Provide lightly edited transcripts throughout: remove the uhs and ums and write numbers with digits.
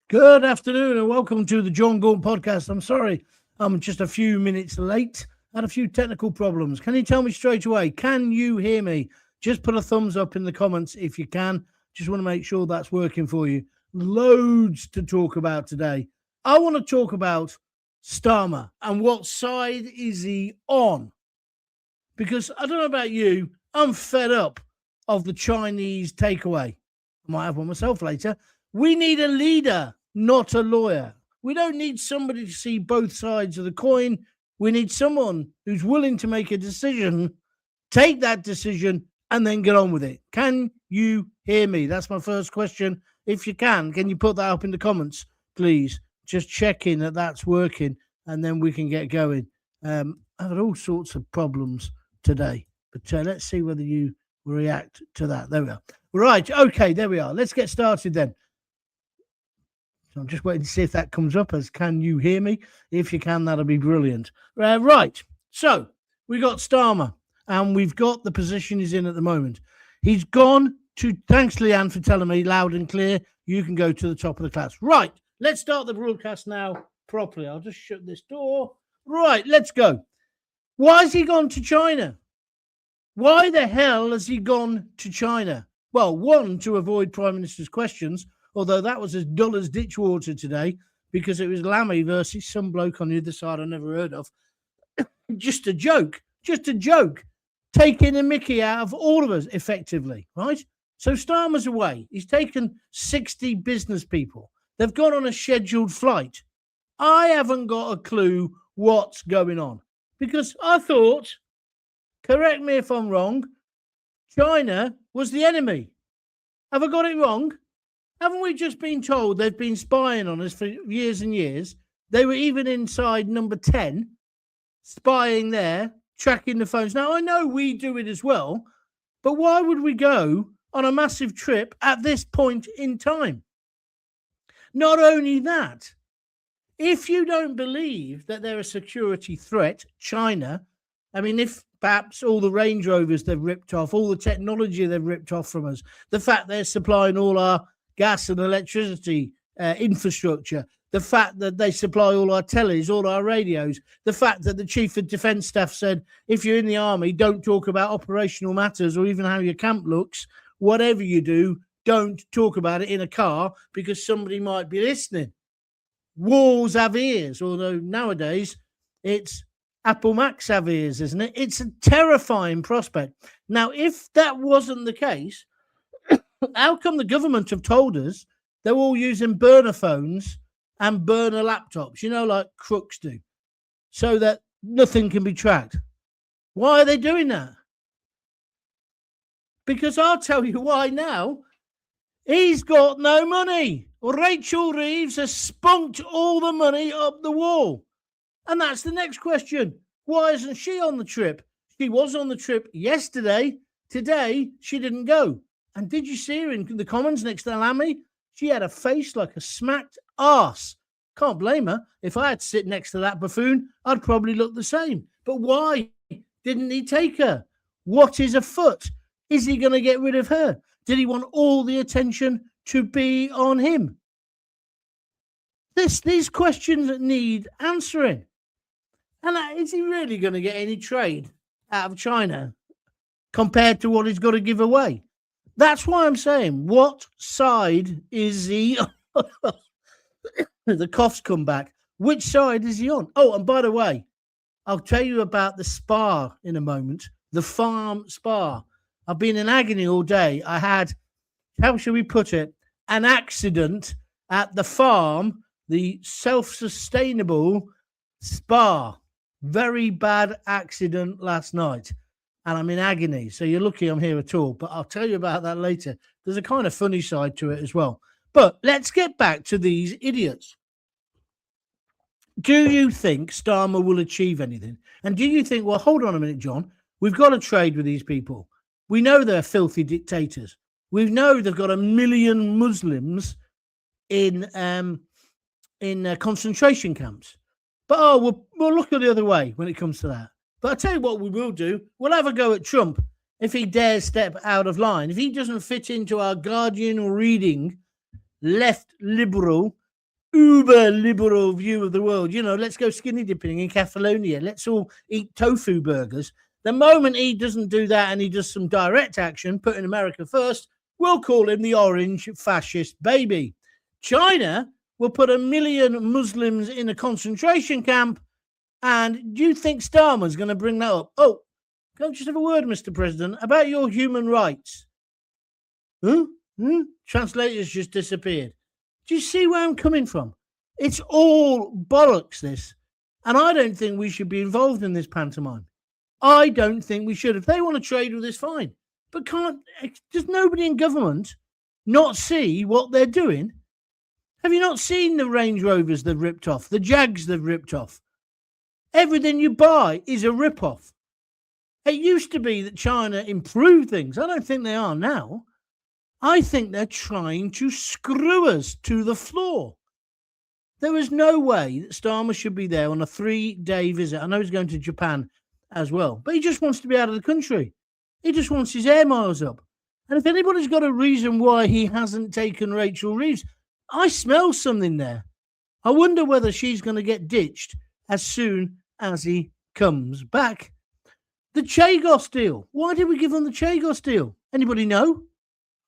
Good afternoon and welcome to the Jon Gaunt podcast. I'm sorry, I'm just a few minutes late. I had a few technical problems. Can you tell me straight away? Can you hear me? Just put a thumbs up in the comments if you can. Just want to make sure that's working for you. Loads to talk about today. I want to talk about Starmer and what side is he on? Because I don't know about you, I'm fed up of the Chinese takeaway. I might have one myself later. We need a leader, not a lawyer. We don't need somebody to see both sides of the coin. We need someone who's willing to make a decision, take that decision, and then get on with it. Can you hear me? That's my first question. If you can you put that up in the comments, please? Just checking that that's working, and then we can get going. I've had all sorts of problems today, but let's see whether you react to that. There we are. Right, okay, there we are. Let's get started then. So I'm just waiting to see if that comes up as can you hear me? If you can, that'll be brilliant. Right, so we got Starmer, and we've got the position he's in at the moment. He's gone to, thanks Leanne for telling me loud and clear, you can go to the top of the class. Right, let's start the broadcast now properly. I'll just shut this door. Right, let's go. Why has he gone to China? Why the hell has he gone to China? Well, one, to avoid Prime Minister's questions, although that was as dull as ditch water today because it was Lammy versus some bloke on the other side I never heard of. Just a joke. Taking a mickey out of all of us, effectively, right? So Starmer's away. He's taken 60 business people. They've gone on a scheduled flight. I haven't got a clue what's going on because I thought, correct me if I'm wrong, China was the enemy. Have I got it wrong? Haven't we just been told they've been spying on us for years and years? They were even inside number 10, spying there, tracking the phones. Now, I know we do it as well, but why would we go on a massive trip at this point in time? Not only that, if you don't believe that they're a security threat, China, I mean, if perhaps all the Range Rovers they've ripped off, all the technology they've ripped off from us, the fact they're supplying all our gas and electricity infrastructure, the fact that they supply all our tellies, all our radios, the fact that the Chief of Defence Staff said, if you're in the army, don't talk about operational matters or even how your camp looks. Whatever you do, don't talk about it in a car because somebody might be listening. Walls have ears, although nowadays it's Apple Macs have ears, isn't it? It's a terrifying prospect. Now, if that wasn't the case, how come the government have told us they're all using burner phones and burner laptops, like crooks do, so that nothing can be tracked? Why are they doing that? Because I'll tell you why now. He's got no money. Rachel Reeves has spunked all the money up the wall. And that's the next question. Why isn't she on the trip? She was on the trip yesterday. Today, she didn't go. And did you see her in the comments next to Lammy? She had a face like a smacked arse. Can't blame her. If I had to sit next to that buffoon, I'd probably look the same. But why didn't he take her? What is afoot? Is he going to get rid of her? Did he want all the attention to be on him? These questions need answering. And is he really going to get any trade out of China compared to what he's got to give away? That's why I'm saying, what side is he on? The coughs come back. Which side is he on? Oh, and by the way, I'll tell you about the spa in a moment, the farm spa. I've been in agony all day. I had, how shall we put it, an accident at the farm, the self-sustainable spa. Very bad accident last night. And I'm in agony. So you're lucky I'm here at all. But I'll tell you about that later. There's a kind of funny side to it as well. But let's get back to these idiots. Do you think Starmer will achieve anything? And do you think, well, hold on a minute, John. We've got to trade with these people. We know they're filthy dictators. We know they've got 1 million Muslims in concentration camps. But, we'll look at the other way when it comes to that. But I'll tell you what we will do. We'll have a go at Trump if he dares step out of line. If he doesn't fit into our Guardian reading left liberal uber liberal view of the world, let's go skinny dipping in Catalonia, let's all eat tofu burgers. The moment he doesn't do that and he does some direct action, putting America first, we'll call him the orange fascist baby. China will put 1 million Muslims in a concentration camp. And do you think Starmer's going to bring that up? Oh, can I just have a word, Mr. President, about your human rights? Translators just disappeared. Do you see where I'm coming from? It's all bollocks, this. And I don't think we should be involved in this pantomime. I don't think we should. If they want to trade with us, fine. But does nobody in government not see what they're doing? Have you not seen the Range Rovers they've ripped off? The Jags they've ripped off? Everything you buy is a rip-off. It used to be that China improved things. I don't think they are now. I think they're trying to screw us to the floor. There is no way that Starmer should be there on a 3-day visit. I know he's going to Japan as well, but he just wants to be out of the country. He just wants his air miles up. And if anybody's got a reason why he hasn't taken Rachel Reeves, I smell something there. I wonder whether she's going to get ditched as soon as he comes back. The Chagos deal. Why did we give them the Chagos deal? Anybody know?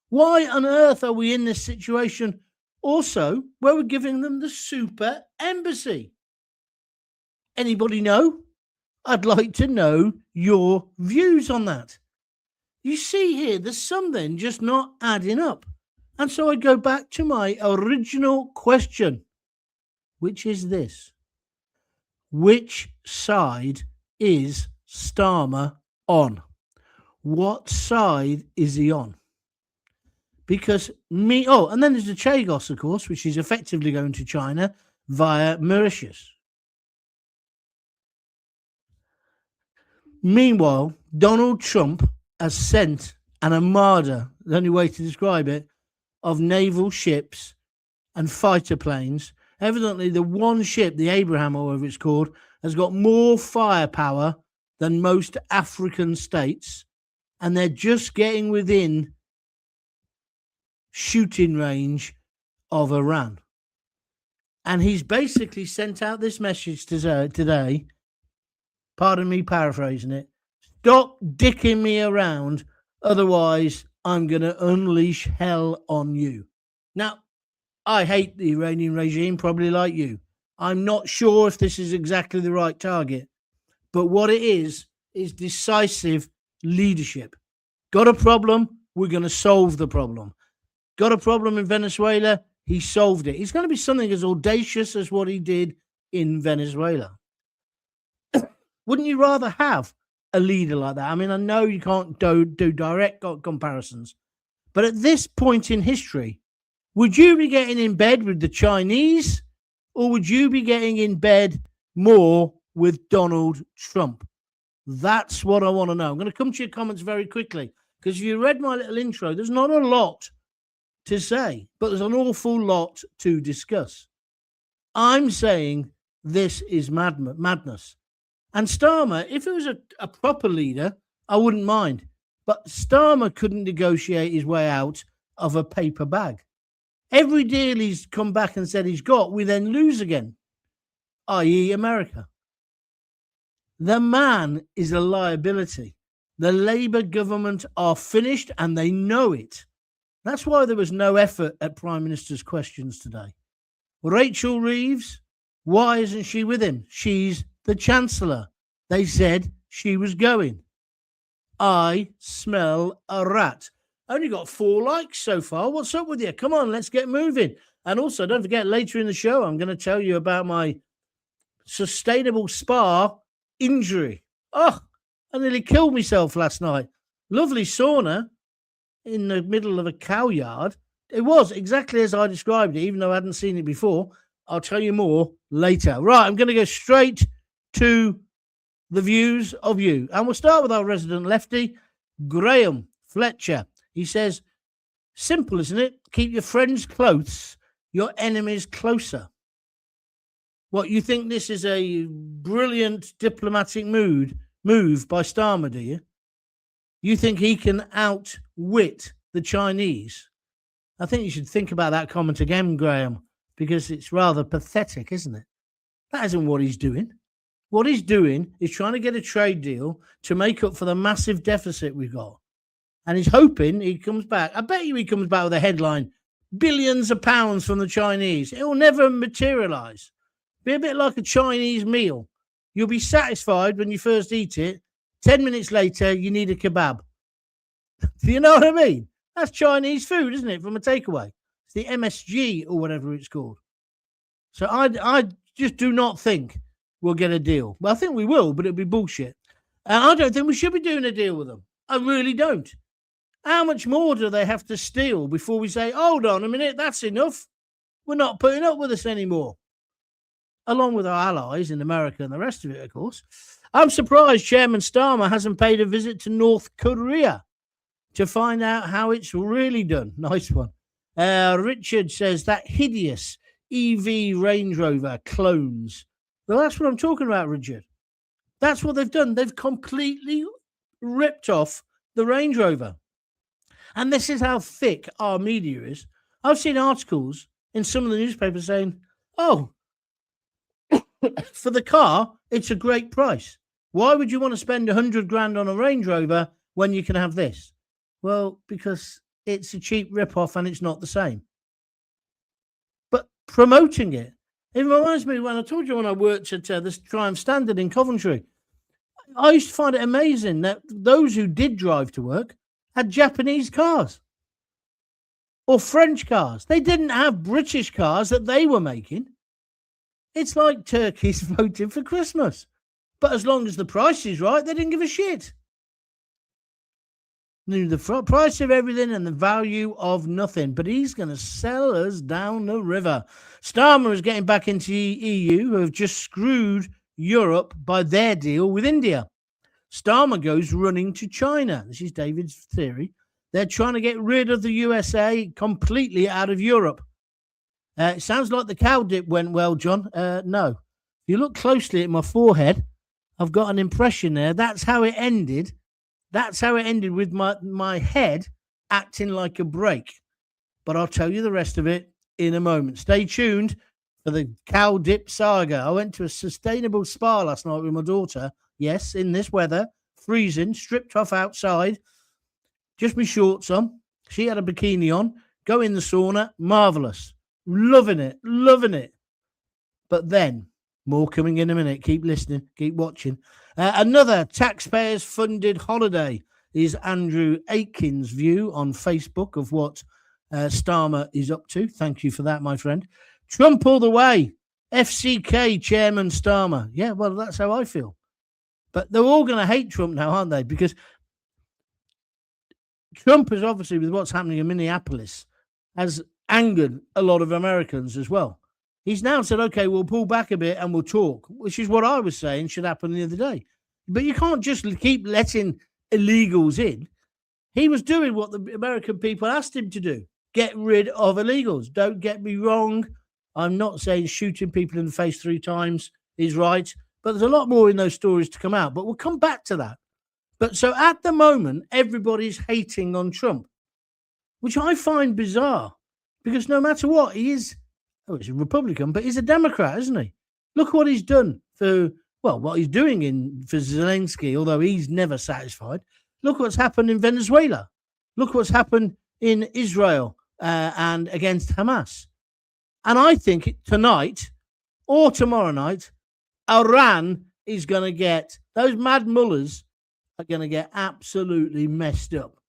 Why on earth are we in this situation also where we're giving them the super embassy? Anybody know? I'd like to know your views on that. You see here, there's something just not adding up. And so I go back to my original question, which is this. Which side is Starmer on? What side is he on? Because and then there's the Chagos, of course, which is effectively going to China via Mauritius. Meanwhile, Donald Trump has sent an armada, the only way to describe it, of naval ships and fighter planes. Evidently, the one ship, the Abraham, or whatever it's called, has got more firepower than most African states, and they're just getting within shooting range of Iran. And he's basically sent out this message today, pardon me paraphrasing it, stop dicking me around, otherwise I'm going to unleash hell on you. Now, I hate the Iranian regime, probably like you. I'm not sure if this is exactly the right target, but what it is decisive leadership. Got a problem? We're going to solve the problem. Got a problem in Venezuela? He solved it. He's going to be something as audacious as what he did in Venezuela. Wouldn't you rather have a leader like that? I mean, I know you can't do direct comparisons, but at this point in history, would you be getting in bed with the Chinese, or would you be getting in bed more with Donald Trump? That's what I want to know. I'm going to come to your comments very quickly, because if you read my little intro, there's not a lot to say, but there's an awful lot to discuss. I'm saying this is madness. And Starmer, if it was a proper leader, I wouldn't mind. But Starmer couldn't negotiate his way out of a paper bag. Every deal he's come back and said he's got, we then lose again, i.e. America. The man is a liability. The Labour government are finished and they know it. That's why there was no effort at Prime Minister's questions today. Rachel Reeves, why isn't she with him? She's the Chancellor. They said she was going. I smell a rat. Only got 4 likes so far. What's up with you? Come on, let's get moving. And also, don't forget, later in the show, I'm going to tell you about my sustainable spa injury. Oh, I nearly killed myself last night. Lovely sauna in the middle of a cow yard. It was exactly as I described it, even though I hadn't seen it before. I'll tell you more later. Right, I'm going to go straight to the views of you. And we'll start with our resident lefty, Graham Fletcher. He says, simple, isn't it? Keep your friends close, your enemies closer. What, you think this is a brilliant diplomatic move by Starmer, do you? You think he can outwit the Chinese? I think you should think about that comment again, Graham, because it's rather pathetic, isn't it? That isn't what he's doing. What he's doing is trying to get a trade deal to make up for the massive deficit we've got. And he's hoping he comes back. I bet you he comes back with a headline, billions of pounds from the Chinese. It will never materialize. Be a bit like a Chinese meal. You'll be satisfied when you first eat it. 10 minutes later, you need a kebab. Do you know what I mean? That's Chinese food, isn't it, from a takeaway? It's the MSG or whatever it's called. So I just do not think we'll get a deal. Well, I think we will, but it'll be bullshit. And I don't think we should be doing a deal with them. I really don't. How much more do they have to steal before we say, hold on a minute, that's enough. We're not putting up with this anymore. Along with our allies in America and the rest of it, of course. I'm surprised Chairman Starmer hasn't paid a visit to North Korea to find out how it's really done. Nice one. Richard says that hideous EV Range Rover clones. Well, that's what I'm talking about, Richard. That's what they've done. They've completely ripped off the Range Rover. And this is how thick our media is. I've seen articles in some of the newspapers saying, oh, for the car, it's a great price. Why would you want to spend 100 grand on a Range Rover when you can have this? Well, because it's a cheap rip-off and it's not the same. But promoting it reminds me when I told you when I worked at this Triumph Standard in Coventry, I used to find it amazing that those who did drive to work had Japanese cars or French cars. They didn't have British cars that they were making. It's like turkeys voting for Christmas. But as long as the price is right, they didn't give a shit. The price of everything and the value of nothing. But he's going to sell us down the river. Starmer is getting back into the EU, who have just screwed Europe by their deal with India. Starmer goes running to China. This is David's theory. They're trying to get rid of the USA completely out of Europe. It sounds like the cow dip went well, John. No. If you look closely at my forehead, I've got an impression there. That's how it ended. That's how it ended with my head acting like a brake. But I'll tell you the rest of it in a moment. Stay tuned for the cow dip saga. I went to a sustainable spa last night with my daughter. Yes, in this weather, freezing, stripped off outside, just my shorts on. She had a bikini on. Go in the sauna, marvellous. Loving it, loving it. But then, more coming in a minute. Keep listening, keep watching. Another taxpayers-funded holiday is Andrew Aitkins' view on Facebook of what Starmer is up to. Thank you for that, my friend. Trump all the way. FCK Chairman Starmer. Yeah, well, that's how I feel. But they're all going to hate Trump now, aren't they? Because Trump is obviously, with what's happening in Minneapolis, has angered a lot of Americans as well. He's now said, okay, we'll pull back a bit and we'll talk, which is what I was saying should happen the other day. But you can't just keep letting illegals in. He was doing what the American people asked him to do. Get rid of illegals. Don't get me wrong. I'm not saying shooting people in the face 3 times is right, but there's a lot more in those stories to come out. But we'll come back to that. But so at the moment, everybody's hating on Trump, which I find bizarre because no matter what, he is, he's a Republican, but he's a Democrat, isn't he? Look what he's done for, well, what he's doing for Zelensky, although he's never satisfied. Look what's happened in Venezuela. Look what's happened in Israel and against Hamas. And I think tonight or tomorrow night, Iran is going to get, those mad mullahs are going to get absolutely messed up.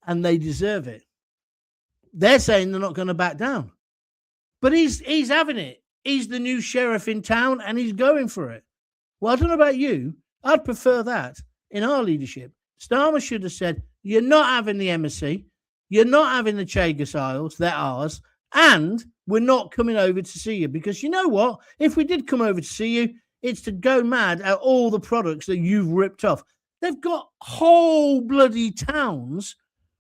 And they deserve it. They're saying they're not going to back down. But he's having it. He's the new sheriff in town and he's going for it. Well, I don't know about you. I'd prefer that in our leadership. Starmer should have said, you're not having the embassy. You're not having the Chagos Isles. They're ours. And we're not coming over to see you. Because you know what? If we did come over to see you, it's to go mad at all the products that you've ripped off. They've got whole bloody towns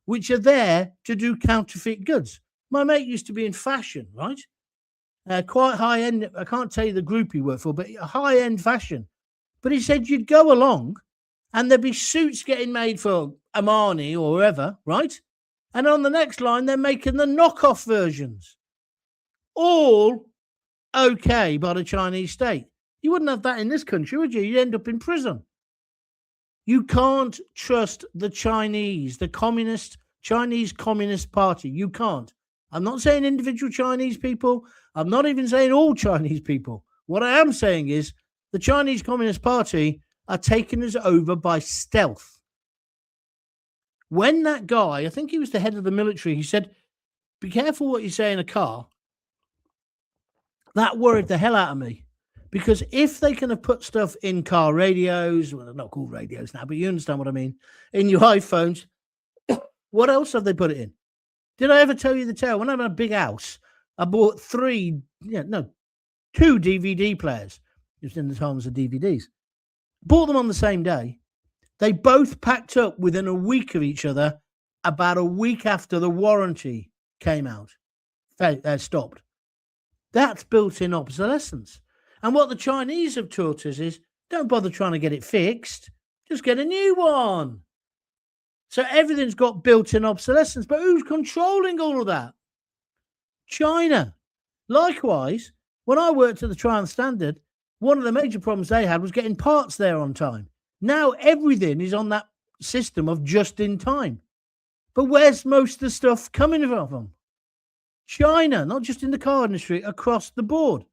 which are there to do counterfeit goods. My mate used to be in fashion, right? Quite high-end. I can't tell you the group he worked for, but high-end fashion. But he said you'd go along and there'd be suits getting made for Armani or whoever, right? And on the next line, they're making the knockoff versions. All okay by the Chinese state. You wouldn't have that in this country, would you? You'd end up in prison. You can't trust the Chinese, the Chinese Communist Party. You can't. I'm not saying individual Chinese people. I'm not even saying all Chinese people. What I am saying is the Chinese Communist Party are taking us over by stealth. When that guy, I think he was the head of the military, he said, be careful what you say in a car. That worried the hell out of me. Because if they can have put stuff in car radios, well, they're not called radios now, but you understand what I mean, in your iPhones, what else have they put it in? Did I ever tell you the tale? When I had a big house, I bought 2 DVD players. It was in the times of DVDs. Bought them on the same day. They both packed up within a week of each other, about a week after the warranty came out, stopped. That's built-in obsolescence. And what the Chinese have taught us is, don't bother trying to get it fixed. Just get a new one. So everything's got built-in obsolescence. But who's controlling all of that? China. Likewise, when I worked at the Triumph Standard, one of the major problems they had was getting parts there on time. Now everything is on that system of just in time. But where's most of the stuff coming from? China, not just in the car industry, across the board.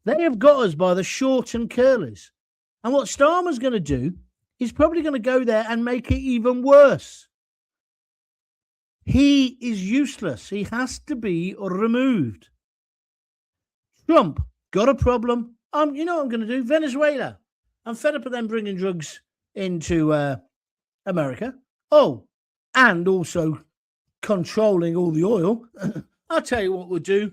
They have got us by the short and curlies. And what Starmer's going to do is probably going to go there and make it even worse. He is useless. He has to be removed. Trump got a problem. You know what I'm going to do? Venezuela. I'm fed up of them bringing drugs into America. Oh, and also controlling all the oil. I'll tell you what we'll do.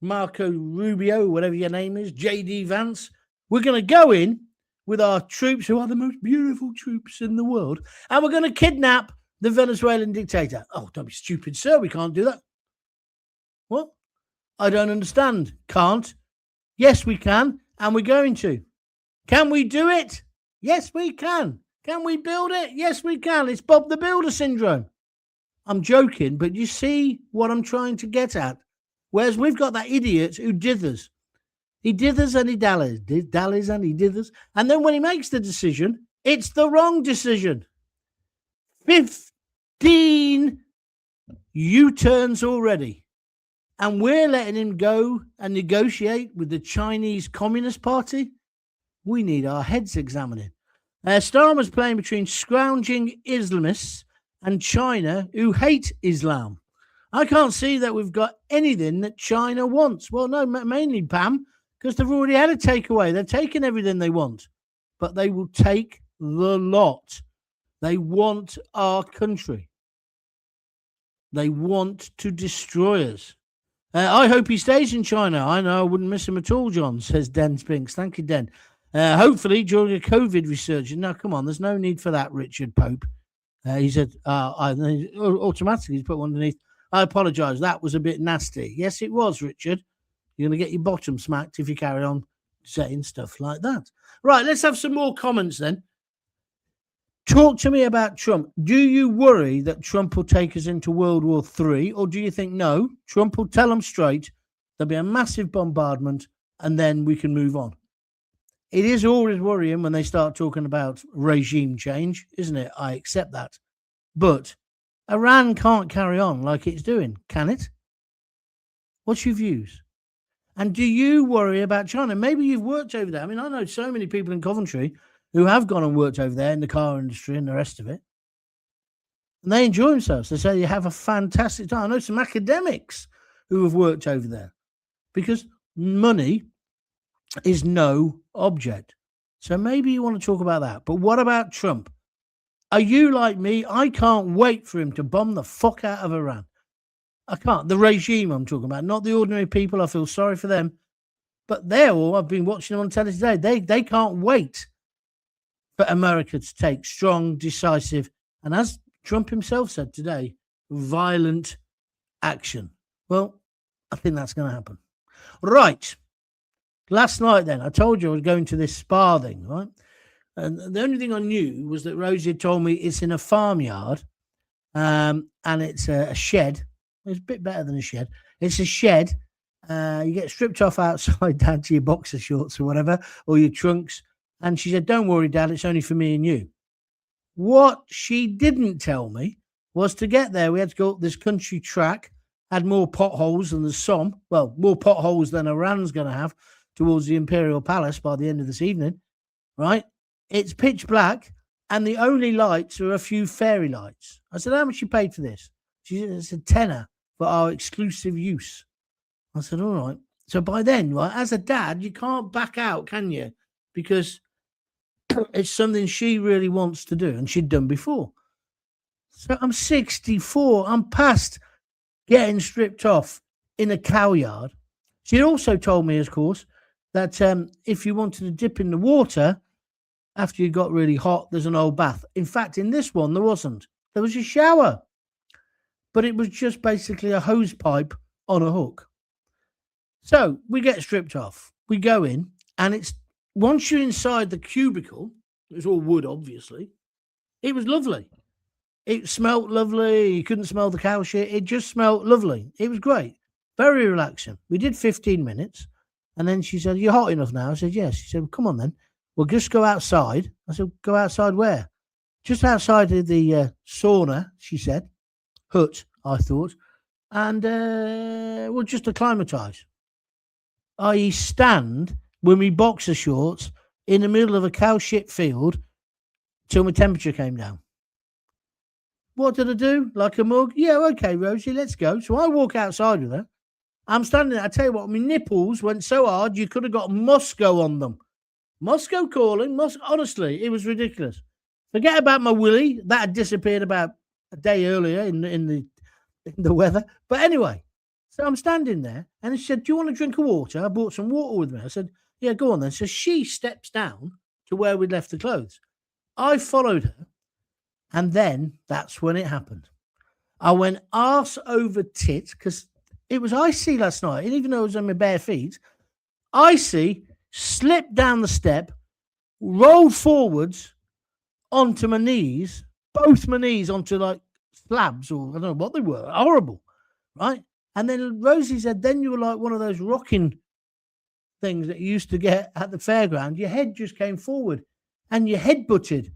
Marco Rubio, whatever your name is, J.D. Vance. We're going to go in with our troops, who are the most beautiful troops in the world, and we're going to kidnap the Venezuelan dictator. Oh, don't be stupid, sir. We can't do that. What? I don't understand. Can't. Yes, we can, and we're going to. Can we do it? Yes, we can. Can we build it? Yes, we can. It's Bob the Builder syndrome. I'm joking, but you see what I'm trying to get at. Whereas we've got that idiot who dithers. He dithers and he dallies. Dallies and he dithers. And then when he makes the decision, it's the wrong decision. 15 U-turns already. And we're letting him go and negotiate with the Chinese Communist Party? We need our heads examining. Starmer's playing between scrounging Islamists and China who hate Islam. I can't see that we've got anything that China wants. Well, no, mainly, Pam, because they've already had a takeaway. They've taken everything they want, but they will take the lot. They want our country. They want to destroy us. I hope he stays in China. I know I wouldn't miss him at all, John, says Den Spinks. Thank you, Den. Hopefully during a COVID resurgence. Now, come on, there's no need for that, Richard Pope. He said, automatically he's put one underneath. I apologise. That was a bit nasty. Yes, it was, Richard. You're going to get your bottom smacked if you carry on saying stuff like that. Right, let's have some more comments then. Talk to me about Trump. Do you worry that Trump will take us into World War III, or do you think, no, Trump will tell them straight, there'll be a massive bombardment, and then we can move on? It is always worrying when they start talking about regime change, isn't it? I accept that. But Iran can't carry on like it's doing, can it? What's your views? And do you worry about China? Maybe you've worked over there. I mean, I know so many people in Coventry who have gone and worked over there in the car industry and the rest of it. And they enjoy themselves. They say you have a fantastic time. I know some academics who have worked over there because money is no object. So maybe you want to talk about that. But what about Trump? Are you like me? I can't wait for him to bomb the fuck out of Iran. I can't. The regime I'm talking about, not the ordinary people. I feel sorry for them. But they're all, I've been watching them on television today. They can't wait for America to take strong, decisive, and as Trump himself said today, violent action. Well, I think that's going to happen. Right. Last night then, I told you I was going to this spa thing, right? And the only thing I knew was that Rosie had told me it's in a farmyard and it's a shed. It's a bit better than a shed. It's a shed You get stripped off outside down to your boxer shorts or whatever, or your trunks. And she said, don't worry, Dad, it's only for me and you. What she didn't tell me was to get there, we had to go up this country track, had more potholes than the Somme. Well, more potholes than Iran's going to have towards the Imperial Palace by the end of this evening, right? It's pitch black, and the only lights are a few fairy lights. I said, how much you paid for this? She said, it's a tenner for our exclusive use. I said, all right. So by then, right, as a dad, you can't back out, can you? Because it's something she really wants to do, and she'd done before. So I'm 64. I'm past getting stripped off in a cow yard. She also told me, of course, that if you wanted to dip in the water after you got really hot, there's an old bath. In fact, in this one, there wasn't. There was a shower. But it was just basically a hose pipe on a hook. So we get stripped off. We go in, and it's once you're inside the cubicle, it was all wood, obviously. It was lovely. It smelled lovely. You couldn't smell the cow shit. It just smelled lovely. It was great. Very relaxing. We did 15 minutes, and then she said, "You're hot enough now?" I said, "Yes." She said, well, "Come on then. We'll just go outside." I said, "Go outside where?" "Just outside of the sauna," she said. Hut, I thought. And we'll just acclimatise. I.e. stand with my boxer shorts in the middle of a cow shit field till my temperature came down. What did I do? Like a mug? Yeah, okay, Rosie, let's go. So I walk outside with her. I'm standing there. I tell you what, my nipples went so hard you could have got Moscow on them. Moscow calling. Honestly, it was ridiculous. Forget about my willy. That had disappeared about a day earlier in the weather. But anyway, so I'm standing there, and she said, "Do you want a drink of water?" I brought some water with me. I said, "Yeah, go on then." So she steps down to where we'd left the clothes. I followed her, and then that's when it happened. I went arse over tit because it was icy last night, and even though it was on my bare feet, icy, slipped down the step, rolled forwards onto my knees, both my knees onto like slabs, or I don't know what they were. Horrible, right? And then Rosie said, then you were like one of those rocking things that you used to get at the fairground. Your head just came forward and your head butted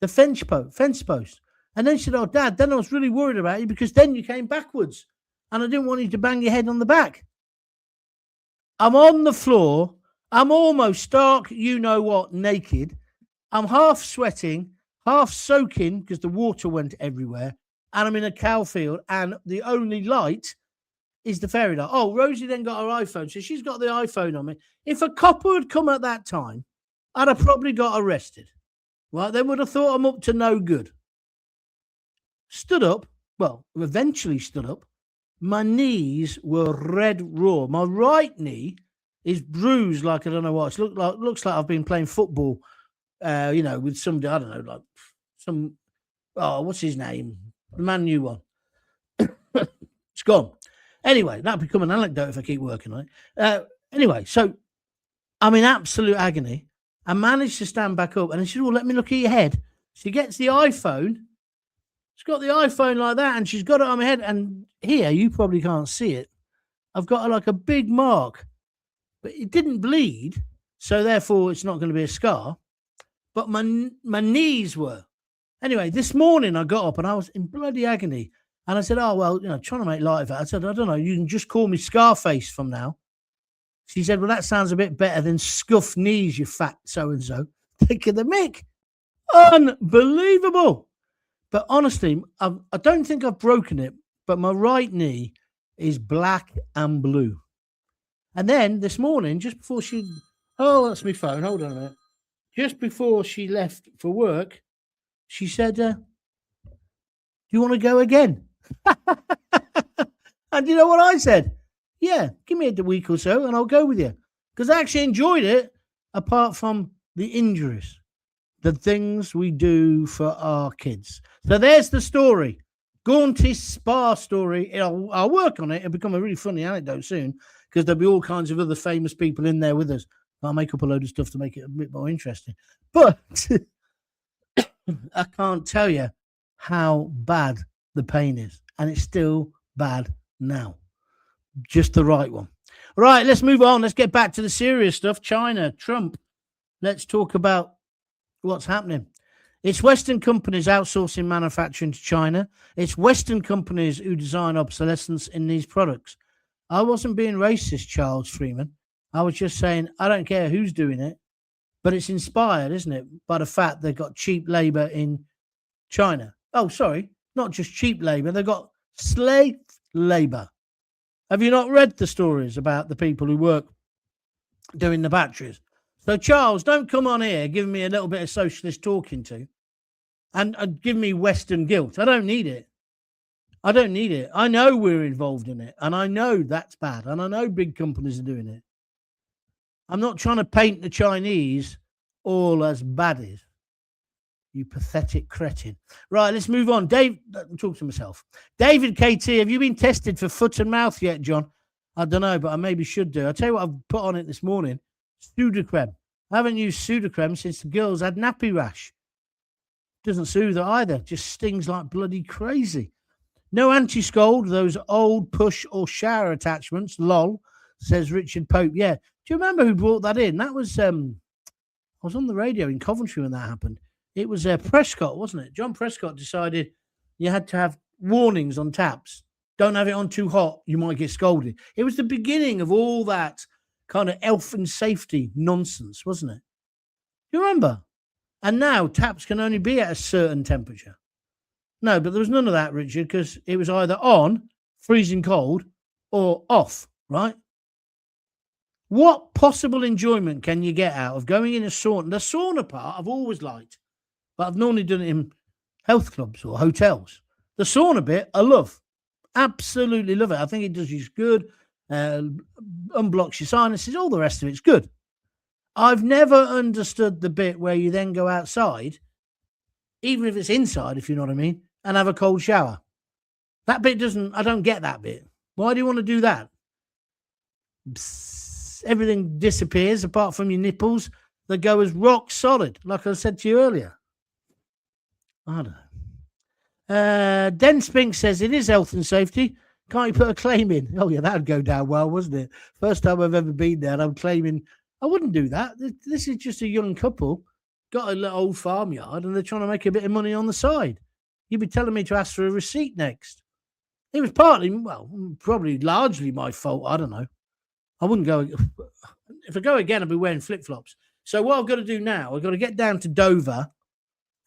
the fence post. And then she said, "Oh, Dad, then I was really worried about you because then you came backwards and I didn't want you to bang your head on the back." I'm on the floor. I'm almost stark, you know what, naked. I'm half sweating, half soaking because the water went everywhere. And I'm in a cow field, and the only light is the fairy light. Oh, Rosie then got her iPhone, so she's got the iPhone on me. If a copper had come at that time, I'd have probably got arrested. Right? They would have thought I'm up to no good. Stood up, well, eventually stood up. My knees were red raw. My right knee is bruised like I don't know what. It looks like I've been playing football, with somebody, I don't know, like some, what's his name? The Man U one. It's gone. Anyway, that'll become an anecdote if I keep working on it. Anyway, so I'm in absolute agony. I managed to stand back up, and then she said, "Well, let me look at your head." She gets the iPhone. She's got the iPhone like that, and she's got it on my head. And here, you probably can't see it. I've got like a big mark, but it didn't bleed, so therefore it's not going to be a scar. But my knees were. Anyway, this morning I got up and I was in bloody agony. And I said, "Oh, well, trying to make light of it." I said, "I don't know, you can just call me Scarface from now." She said, "Well, that sounds a bit better than scuffed knees, you fat so-and-so." Taking the mick. Unbelievable. But honestly, I don't think I've broken it, but my right knee is black and blue. And then this morning, just before that's my phone, hold on a minute. Just before she left for work, she said, "Do you want to go again?" And you know what I said? "Yeah, give me a week or so and I'll go with you." Because I actually enjoyed it, apart from the injuries, the things we do for our kids. So there's the story. Gaunty's spa story. I'll work on it. It'll become a really funny anecdote soon because there'll be all kinds of other famous people in there with us. I'll make up a load of stuff to make it a bit more interesting. But I can't tell you how bad the pain is. And it's still bad now. Just the right one. Right, let's move on. Let's get back to the serious stuff. China, Trump. Let's talk about what's happening. It's Western companies outsourcing manufacturing to China. It's Western companies who design obsolescence in these products. I wasn't being racist, Charles Freeman. I was just saying I don't care who's doing it, but it's inspired, isn't it, by the fact they've got cheap labor in China. Oh, sorry, not just cheap labor. They've got slave labor. Have you not read the stories about the people who work doing the batteries? So, Charles, don't come on here giving me a little bit of socialist talking to and give me Western guilt. I don't need it. I don't need it. I know we're involved in it, and I know that's bad, and I know big companies are doing it. I'm not trying to paint the Chinese all as baddies. You pathetic cretin. Right, let's move on. Dave, I'll talk to myself. David KT, have you been tested for foot and mouth yet, John? I don't know, but I maybe should do. I'll tell you what I've put on it this morning. Sudocrem. I haven't used Sudocrem since the girls had nappy rash. Doesn't soothe it either. Just stings like bloody crazy. No anti-scald, those old push or shower attachments. Lol, says Richard Pope. Yeah. Do you remember who brought that in? That was, I was on the radio in Coventry when that happened. It was Prescott, wasn't it? John Prescott decided you had to have warnings on taps. Don't have it on too hot. You might get scalded. It was the beginning of all that kind of health and safety nonsense, wasn't it? You remember? And now taps can only be at a certain temperature. No, but there was none of that, Richard, because it was either on, freezing cold, or off, right? What possible enjoyment can you get out of going in a sauna? The sauna part I've always liked, but I've normally done it in health clubs or hotels. The sauna bit, I love. Absolutely love it. I think it does you good, unblocks your sinuses, all the rest of it's good. I've never understood the bit where you then go outside, even if it's inside, if you know what I mean, and have a cold shower. That bit I don't get that bit. Why do you want to do that? Psst, everything disappears apart from your nipples that go as rock solid, like I said to you earlier. I don't know. Den Spink says it is health and safety. Can't you put a claim in? Oh, yeah, that'd go down well, wouldn't it? First time I've ever been there, I'm claiming. I wouldn't do that. This is just a young couple, got a little old farmyard, and they're trying to make a bit of money on the side. You'd be telling me to ask for a receipt next. It was partly, well, probably largely my fault. I don't know. I wouldn't go. If I go again, I'll be wearing flip-flops. So what I've got to do now, I've got to get down to Dover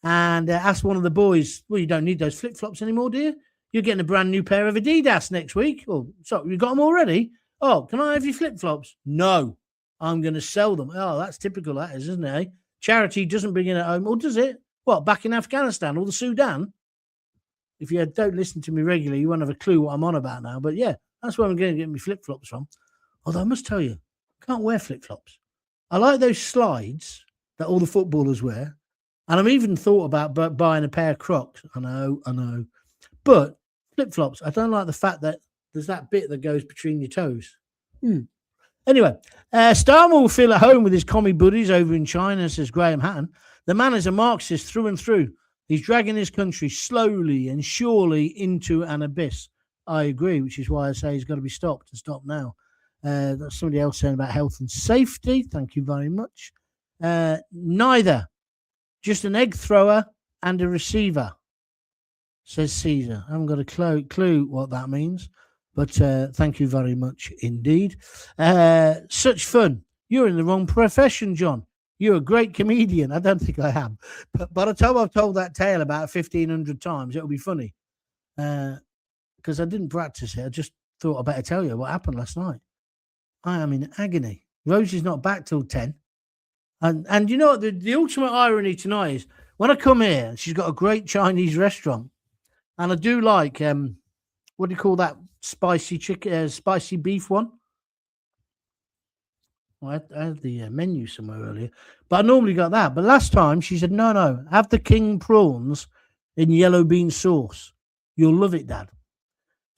and ask one of the boys, well, you don't need those flip-flops anymore, do you? You're getting a brand new pair of Adidas next week. Oh, so you got them already? Oh, can I have your flip-flops? No, I'm going to sell them. Oh, that's typical, that is, isn't it? Eh? Charity doesn't bring it at home, or does it? What, back in Afghanistan or the Sudan? If you don't listen to me regularly, you won't have a clue what I'm on about now. But yeah, that's where I'm going to get my flip-flops from. Although I must tell you, I can't wear flip-flops. I like those slides that all the footballers wear. And I've even thought about buying a pair of Crocs. I know. But flip-flops, I don't like the fact that there's that bit that goes between your toes. Anyway, Starmer will feel at home with his commie buddies over in China, says Graham Hatton. The man is a Marxist through and through. He's dragging his country slowly and surely into an abyss. I agree, which is why I say he's got to be stopped and stopped now. That's somebody else saying about health and safety. Thank you very much. Neither. Just an egg thrower and a receiver, says Caesar. I haven't got a clue what that means, but thank you very much indeed. Such fun. You're in the wrong profession, John. You're a great comedian. I don't think I am. But by the time I've told that tale about 1,500 times, it'll be funny. Because I didn't practice it. I just thought I better tell you what happened last night. I am in agony. Rosie's not back till 10. And you know what? The ultimate irony tonight is when I come here, she's got a great Chinese restaurant. And I do like, what do you call that? Spicy chicken, spicy beef one. I had the menu somewhere earlier, but I normally got that. But last time she said, no, have the king prawns in yellow bean sauce. You'll love it, Dad.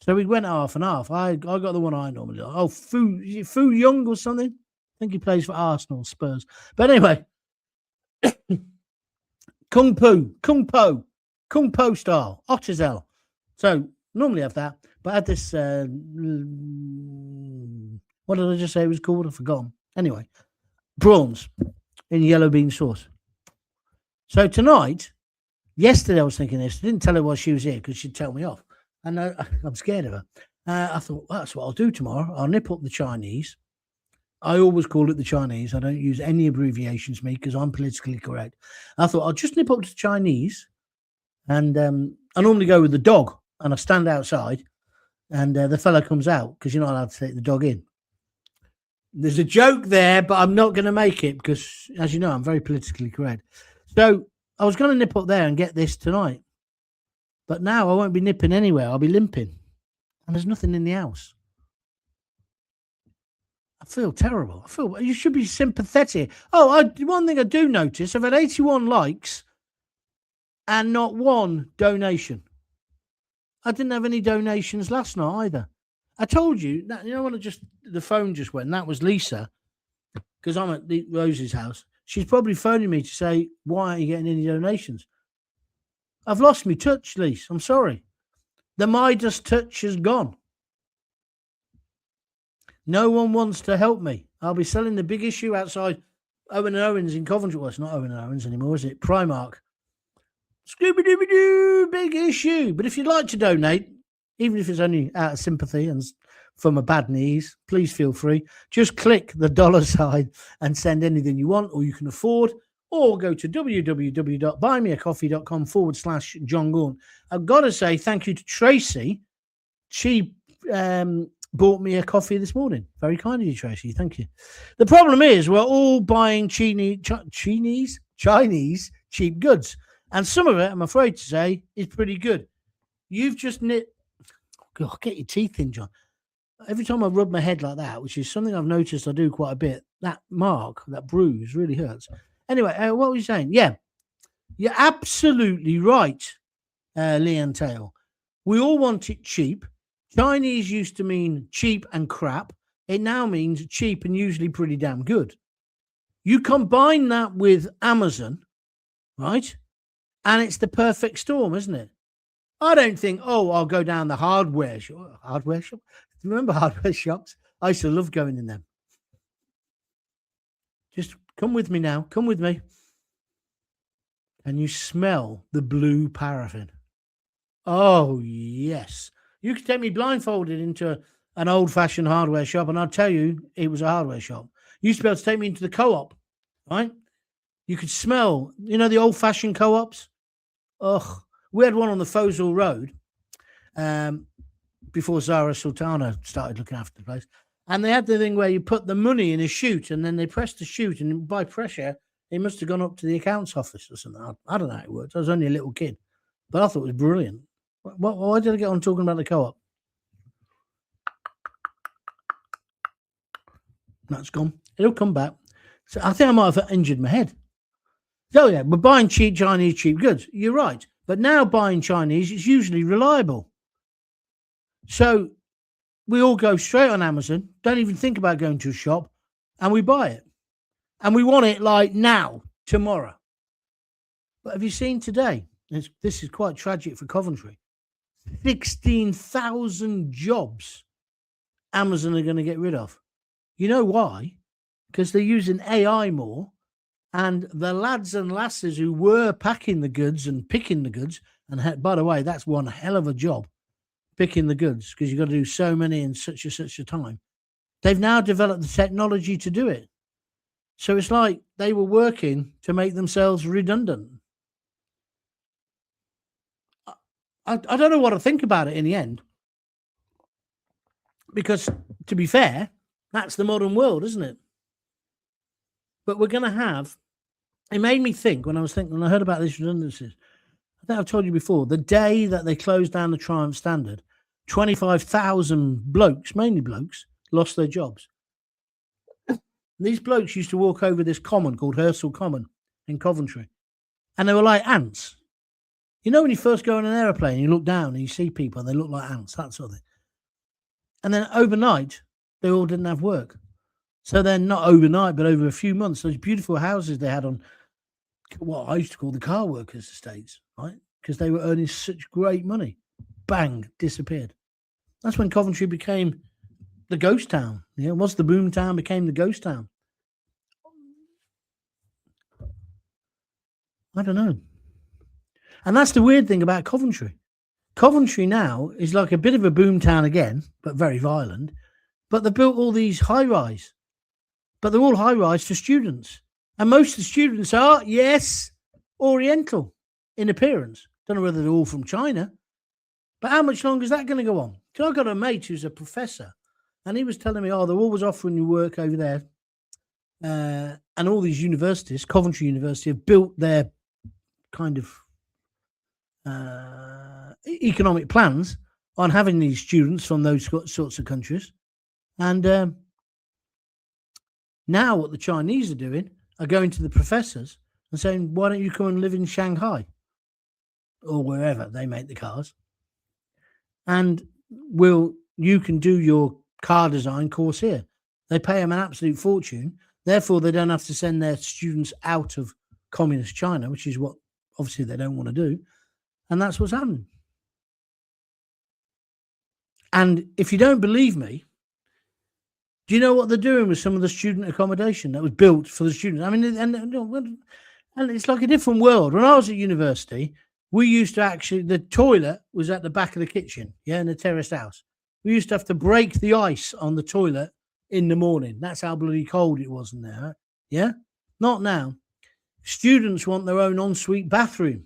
So we went half and half. I got the one I normally like. Oh, Fu Young or something. I think he plays for Arsenal, Spurs. But anyway, Kung Po style, hot as hell. So normally have that, but I had this. What did I just say it was called? I've forgotten. Anyway, prawns in yellow bean sauce. So tonight, yesterday I was thinking this. I didn't tell her while she was here because she'd tell me off. And I'm scared of her. I thought, well, that's what I'll do tomorrow. I'll nip up the Chinese. I always call it the Chinese. I don't use any abbreviations, me, because I'm politically correct. I thought I'll just nip up to the Chinese. And I normally go with the dog. And I stand outside. And the fella comes out because you're not allowed to take the dog in. There's a joke there, but I'm not going to make it because, as you know, I'm very politically correct. So I was going to nip up there and get this tonight. But now I won't be nipping anywhere. I'll be limping. And there's nothing in the house. I feel terrible. You should be sympathetic. One thing I do notice, I've had 81 likes and not one donation. I didn't have any donations last night either. I told you, that, when the phone just went, that was Lisa, because I'm at Rose's house. She's probably phoning me to say, why aren't you getting any donations? I've lost my touch, Lisa. I'm sorry. The Midas touch is gone. No one wants to help me. I'll be selling the big issue outside Owen & Owens in Coventry. Well, it's not Owen & Owens anymore, is it? Primark. Scooby-Dooby-Doo, big issue. But if you'd like to donate, even if it's only out of sympathy and from a bad knees, please feel free. Just click the dollar sign and send anything you want or you can afford, or go to www.buymeacoffee.com/Jon Gaunt. I've got to say thank you to Tracy. She bought me a coffee this morning. Very kind of you, Tracy. Thank you. The problem is we're all buying Chinese cheap goods. And some of it, I'm afraid to say, is pretty good. You've just get your teeth in, John. Every time I rub my head like that, which is something I've noticed I do quite a bit, that mark, that bruise really hurts. Anyway, what were you saying? Yeah, you're absolutely right, Leanne Tail. We all want it cheap. Chinese used to mean cheap and crap. It now means cheap and usually pretty damn good. You combine that with Amazon, right? And it's the perfect storm, isn't it? I don't think, I'll go down the hardware shop. Hardware shop? Do you remember hardware shops? I used to love going in them. Just come with me now. Come with me. And you smell the blue paraffin. Oh, yes. You could take me blindfolded into an old-fashioned hardware shop, and I'll tell you it was a hardware shop. You used to be able to take me into the co-op, right? You could smell, the old-fashioned co-ops? Ugh. We had one on the Fossil Road before Zara Sultana started looking after the place. And they had the thing where you put the money in a chute and then they pressed the chute, and by pressure, it must have gone up to the accounts office or something. I don't know how it worked. I was only a little kid, but I thought it was brilliant. Why did I get on talking about the co-op? That's gone. It'll come back. So I think I might have injured my head. So yeah, we're buying Chinese cheap goods. You're right. But now buying Chinese is usually reliable. So we all go straight on Amazon, don't even think about going to a shop, and we buy it. And we want it like now, tomorrow. But have you seen today? This is quite tragic for Coventry. 16,000 jobs Amazon are going to get rid of. You know why? Because they're using AI more. And the lads and lasses who were packing the goods and picking the goods, and by the way, that's one hell of a job, picking the goods, because you've got to do so many in such a time. They've now developed the technology to do it. So it's like they were working to make themselves redundant. I don't know what to think about it in the end. Because, to be fair, that's the modern world, isn't it? But we're going to have, it made me think when I heard about these redundancies, I think I've told you before, the day that they closed down the Triumph Standard, 25,000 blokes, mainly blokes, lost their jobs. These blokes used to walk over this common called Hersal Common in Coventry, and they were like ants. You know when you first go on an aeroplane, you look down and you see people, and they look like ants, that sort of thing. And then overnight, they all didn't have work. So then, not overnight, but over a few months, those beautiful houses they had on what I used to call the car workers' estates, right? Because they were earning such great money. Bang, disappeared. That's when Coventry became the ghost town. Once the boom town became the ghost town. I don't know. And that's the weird thing about Coventry. Coventry now is like a bit of a boom town again, but very violent. But they've built all these high-rise. But they're all high-rise for students. And most of the students are, yes, Oriental in appearance. Don't know whether they're all from China. But how much longer is that going to go on? Because I've got a mate who's a professor. And he was telling me, they're always offering you work over there. And all these universities, Coventry University, have built their kind of economic plans on having these students from those sorts of countries. And now what the Chinese are doing are going to the professors and saying, why don't you come and live in Shanghai or wherever they make the cars? And you can do your car design course here. They pay them an absolute fortune. Therefore, they don't have to send their students out of communist China, which is what obviously they don't want to do. And that's what's happening. And if you don't believe me, do you know what they're doing with some of the student accommodation that was built for the students? I mean, and it's like a different world. When I was at university, we used to the toilet was at the back of the kitchen, in the terraced house. We used to have to break the ice on the toilet in the morning. That's how bloody cold it was in there. Yeah? Not now. Students want their own ensuite bathroom.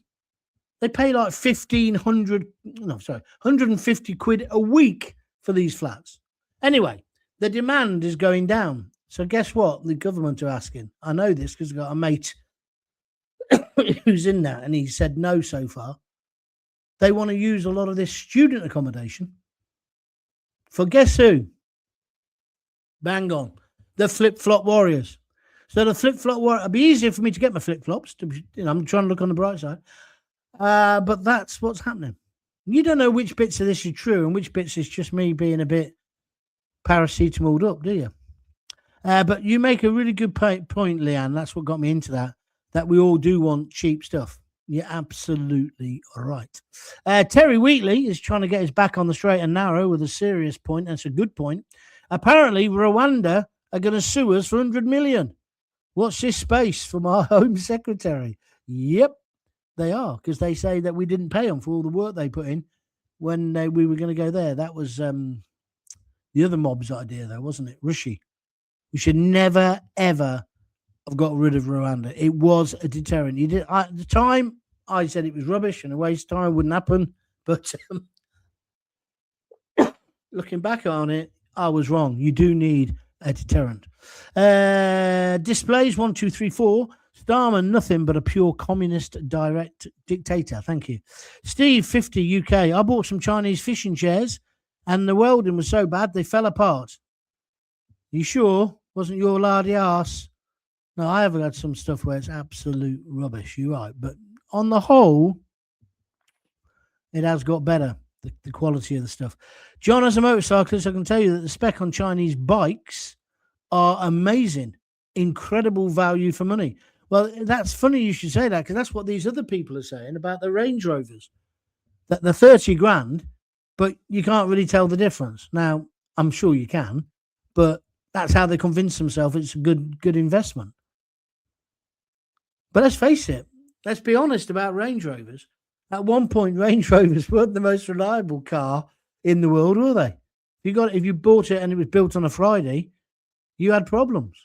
They pay like 150 quid a week for these flats. Anyway, the demand is going down. So guess what? The government are asking. I know this because I've got a mate who's in that, and he said no so far. They want to use a lot of this student accommodation for guess who? Bang on. The flip-flop warriors. So the flip-flop warriors, it'd be easier for me to get my flip-flops. I'm trying to look on the bright side. But that's what's happening. You don't know which bits of this is true and which bits is just me being a bit paracetamoled up, do you? But you make a really good point, Leanne. That's what got me into that we all do want cheap stuff. You're absolutely right. Terry Wheatley is trying to get his back on the straight and narrow with a serious point. That's a good point. Apparently, Rwanda are going to sue us for 100 million. Watch this space from our Home Secretary. Yep, they are, because they say that we didn't pay them for all the work they put in when we were going to go there. That was the other mob's idea, though, wasn't it? Rishi. We should never, ever have got rid of Rwanda. It was a deterrent. At the time, I said it was rubbish and a waste of time, wouldn't happen. But looking back on it, I was wrong. You do need a deterrent. Displays 1, 2, 3, 4. Starmer, nothing but a pure communist direct dictator. Thank you. Steve, 50 UK. I bought some Chinese fishing chairs and the welding was so bad they fell apart. You sure? Wasn't your lardy arse? No, I have had some stuff where it's absolute rubbish. You're right. But on the whole, it has got better, the quality of the stuff. John, as a motorcyclist, I can tell you that the spec on Chinese bikes are amazing. Incredible value for money. Well, that's funny you should say that, because that's what these other people are saying about the Range Rovers. That they're 30 grand, but you can't really tell the difference. Now, I'm sure you can, but that's how they convince themselves it's a good investment. But let's face it. Let's be honest about Range Rovers. At one point, Range Rovers weren't the most reliable car in the world, were they? If you bought it and it was built on a Friday, you had problems.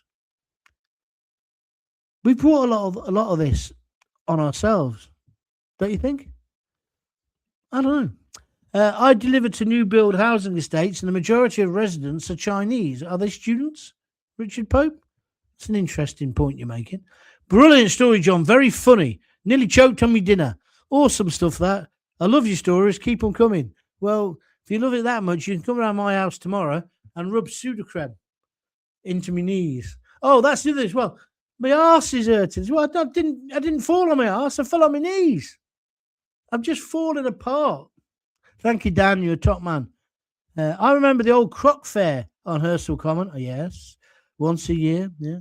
We brought a lot of this on ourselves, don't you think? I don't know. I deliver to new build housing estates, and the majority of residents are Chinese. Are they students? Richard Pope? It's an interesting point you're making. Brilliant story, John. Very funny. Nearly choked on me dinner. Awesome stuff, that. I love your stories. Keep on coming. Well, if you love it that much, you can come around my house tomorrow and rub Sudocrem into my knees. Oh, that's the other as well. My arse is hurting as well. I didn't fall on my arse. I fell on my knees. I'm just falling apart. Thank you, Dan. You're a top man. I remember the old Croc Fair on Hersal Common. Oh, yes. Once a year. Yeah.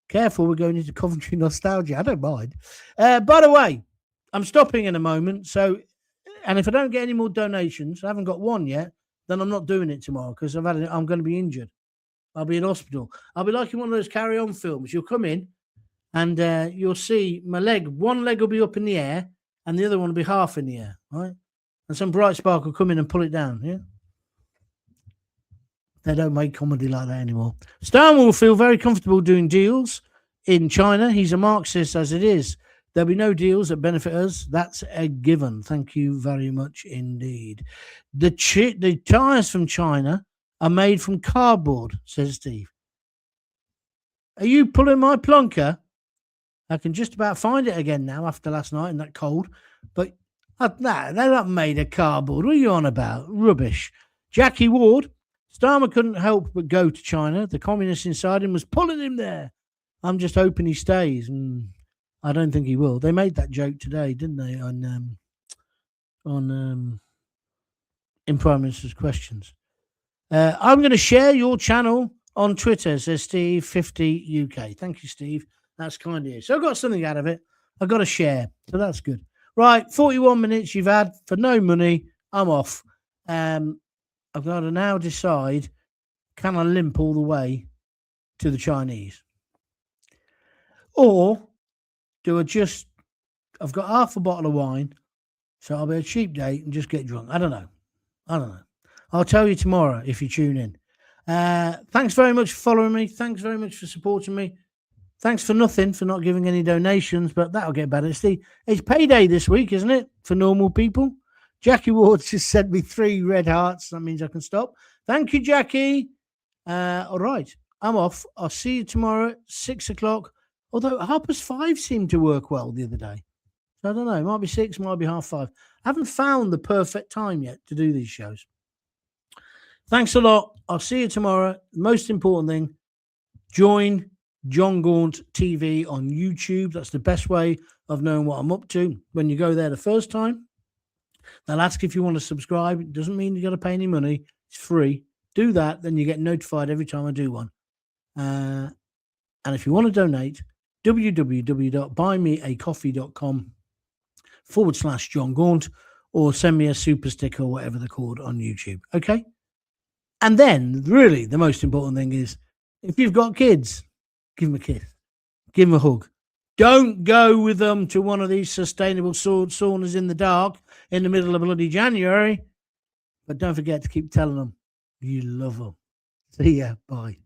Careful, we're going into Coventry nostalgia. I don't mind. By the way, I'm stopping in a moment. So, and if I don't get any more donations, I haven't got one yet, then I'm not doing it tomorrow because I'm going to be injured. I'll be in hospital. I'll be like in one of those carry-on films. You'll come in and you'll see my leg. One leg will be up in the air and the other one will be half in the air, right? And some bright spark will come in and pull it down, yeah? They don't make comedy like that anymore. Starmer will feel very comfortable doing deals in China. He's a Marxist as it is. There'll be no deals that benefit us. That's a given. Thank you very much indeed. The tyres from China are made from cardboard, says Steve. Are you pulling my plonker? I can just about find it again now after last night in that cold. But they're not made of cardboard. What are you on about? Rubbish. Jackie Ward. Starmer couldn't help but go to China. The communist inside him was pulling him there. I'm just hoping he stays. I don't think he will. They made that joke today, didn't they? In Prime Minister's Questions. I'm going to share your channel on Twitter, says Steve50 UK. Thank you, Steve. That's kind of you. So I got something out of it. I got to share. So that's good. Right, 41 minutes you've had for no money. I'm off. I've got to now decide, can I limp all the way to the Chinese? Or do I've got half a bottle of wine, so I'll be a cheap date and just get drunk. I don't know. I'll tell you tomorrow if you tune in. Thanks very much for following me. Thanks very much for supporting me. Thanks for nothing, for not giving any donations, but that'll get better. It's payday this week, isn't it, for normal people? Jackie Ward just sent me 3 red hearts. That means I can stop. Thank you, Jackie. All right, I'm off. I'll see you tomorrow at 6 o'clock. Although 5:30 seemed to work well the other day. So I don't know. It might be 6, might be 5:30. I haven't found the perfect time yet to do these shows. Thanks a lot. I'll see you tomorrow. The most important thing, join Jon Gaunt TV on YouTube. That's the best way of knowing what I'm up to. When you go there the first time, they'll ask if you want to subscribe. It doesn't mean you got to pay any money. It's free. Do that, then you get notified every time I do one. And if you want to donate, www.buymeacoffee.com/Jon Gaunt, or send me a super sticker or whatever they're called on YouTube. Okay? And then, really, the most important thing is, if you've got kids, give them a kiss. Give them a hug. Don't go with them to one of these sustainable saunas in the dark in the middle of bloody January. But don't forget to keep telling them you love them. See ya. Bye.